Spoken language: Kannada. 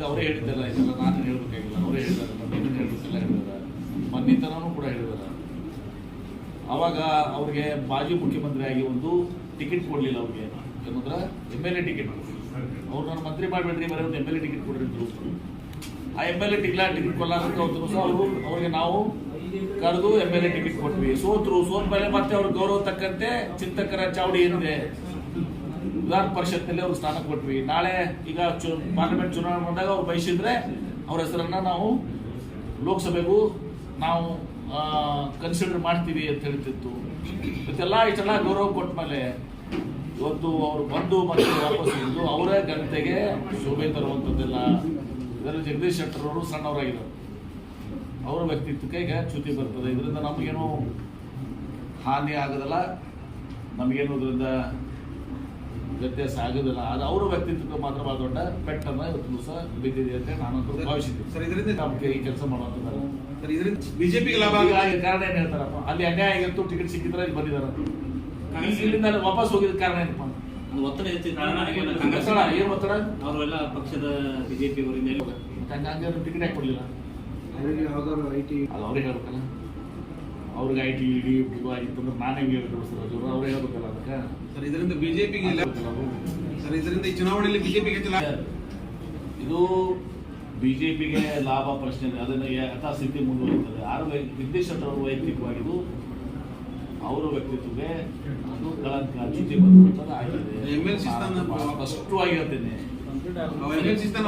ಅವರೇ ಹೇಳಿದ್ದಲ್ಲ, ಇದೆಲ್ಲ ನಾನು ಹೇಳ್ಬೇಕಾಗಿಲ್ಲ, ಅವರೇ ಹೇಳಿದಾರೆ, ನೀನು ಹೇಳ್ಬೇಕೆಲ್ಲ ಹೇಳಿದಾರೆ, ಮನ್ನಿತನೂ ಕೂಡ ಹೇಳಿದಾರೆ. ಅವಾಗ ಅವ್ರಿಗೆ ಮಾಜಿ ಮುಖ್ಯಮಂತ್ರಿ ಆಗಿ ಒಂದು ಟಿಕೆಟ್ ಕೊಡಲಿಲ್ಲ ಅವ್ರಿಗೆ, ಏನಂದ್ರೆ MLA ಟಿಕೆಟ್. ಅವ್ರು ನಾನು ಮಂತ್ರಿ ಮಾಡಬೇಡ್ರಿ, ಬರೀ ಒಂದು MLA ಟಿಕೆಟ್ ಕೊಡಿದ್ರು. ಆ MLA ಟಿಕೆಟ್ ಕೊಡಲಾರ್ದಕ್ಕೆ ಅವತ್ತು ಸಹ ಅವ್ರಿಗೆ ನಾವು ಕರೆದು MLA ಟಿಕೆಟ್ ಕೊಟ್ವಿ. ಸೋತ ಮೇಲೆ ಮತ್ತೆ ಅವ್ರ ಗೌರವ ತಕ್ಕಂತೆ ಚಿಂತಕರ ಚಾವಡಿ ಏನಿದೆ ವಿಧಾನ ಪರಿಷತ್ನಲ್ಲಿ ಅವ್ರಿಗೆ ಸ್ಥಾನ ಕೊಟ್ವಿ. ನಾಳೆ ಈಗ ಪಾರ್ಲಿಮೆಂಟ್ ಚುನಾವಣೆ ಬಂದಾಗ ಅವ್ರು ಬಯಸಿದ್ರೆ ಅವ್ರ ಹೆಸರನ್ನ ನಾವು ಲೋಕಸಭೆಗೂ ನಾವು ಕನ್ಸಿಡರ್ ಮಾಡ್ತೀವಿ ಅಂತ ಹೇಳ್ತಿತ್ತು. ಇಷ್ಟೆಲ್ಲ ಗೌರವ ಕೊಟ್ಟ ಮೇಲೆ ಇವತ್ತು ಅವರು ಬಂದು ಮತ್ತೆ ವಾಪಸ್ ಇದ್ದು ಅವರ ಘನತೆಗೆ ಶೋಭೆ ತರುವಂಥದ್ದೆಲ್ಲ. ಇದರಲ್ಲಿ ಜಗದೀಶ್ ಶೆಟ್ಟರ್ ಅವರು ಸಣ್ಣವರಾಗಿದ್ದಾರೆ, ಅವರ ವ್ಯಕ್ತಿತ್ವಕ್ಕೆ ಈಗ ಚ್ಯುತಿ ಬರ್ತದೆ. ಇದರಿಂದ ನಮಗೇನು ಹಾನಿ ಆಗೋದಲ್ಲ, ನಮಗೇನು ಇದರಿಂದ ವ್ಯತ್ಯಾಸ ಆಗೋದಿಲ್ಲ. ಅದು ಅವರ ವ್ಯಕ್ತಿತ್ವಕ್ಕೆ ಮಾತ್ರ ಬಹಳ ದೊಡ್ಡ ಪೆಟ್ಟನ್ನು ಇವತ್ತು ದಿವಸ ಬಿದ್ದಿದೆ ಅಂತ ನಾನಂತೂ ಭಾವಿಸಿದ್ದೀನಿ. ಸರ್, ಇದರಿಂದ ನಮಗೆ ಈ ಕೆಲಸ ಮಾಡುವಂಥದ್ದಲ್ಲ. ಸರ್, ಇದರಿಂದ ಬಿಜೆಪಿಗೆ ಲಾಭ ಕಾರಣ ಏನು ಹೇಳ್ತಾರಪ್ಪ? ಅಲ್ಲಿ ಅನ್ಯಾಯ ಆಗಿತ್ತು, ಟಿಕೆಟ್ ಸಿಕ್ಕಿದ್ರೆ ಇಲ್ಲಿ ಬಂದಿದ್ದಾರೆ. ಇಲ್ಲಿಂದ ವಾಪಸ್ ಹೋಗಿದ ಕಾರಣ ಏನಪ್ಪ? ಒತ್ತಡ ಹೆಚ್ಚಿದ ಏನು ಒತ್ತಡ? ಅವರೆಲ್ಲ ಪಕ್ಷದ ಬಿಜೆಪಿ ಅವರಿಂದ ಹಂಗಾಗಿ ಟಿಕೆಟ್ ಯಾಕೆ ಕೊಡಲಿಲ್ಲ? ಅದು ಅವ್ರಿಗೆ ಹೇಳ್ಬೇಕಲ್ಲ. ಅವ್ರಿಗೆ IT ED ಆಗಿತ್ತು ಅಂದ್ರೆ ನಾನೇ ಹೇಳಿದ್ರು ಸರ್, ಅವ್ರೇ ಹೇಳ್ಬೇಕಲ್ಲ ಅದಕ್ಕೆ. ಸರ್, ಇದರಿಂದ ಬಿಜೆಪಿಗೆ ಸರ್, ಇದರಿಂದ ಈ ಚುನಾವಣೆಯಲ್ಲಿ ಬಿಜೆಪಿಗೆ ಇದು ಬಿಜೆಪಿಗೆ ಲಾಭ ಪ್ರಶ್ನೆ, ಅದನ್ನು ಯಥಾಸ್ಥಿತಿ ಮುಂದುವರಿಯುತ್ತದೆ. ಜಗದೀಶ್ ಶೆಟ್ಟರ್ ಅವರು ವೈಯಕ್ತಿಕವಾಗಿದ್ದು ಅವರ ವ್ಯಕ್ತಿತ್ವಕ್ಕೆ ಅದು ಕಳಂಕ ಚ್ಯುತಿ ಬಂದಂಥದ್ದು ಆಗಿದೆ. MLC ಸ್ಥಾನ ಸ್ಪಷ್ಟವಾಗಿ ಹೇಳ್ತೇನೆ. MLC ಸ್ಥಾನ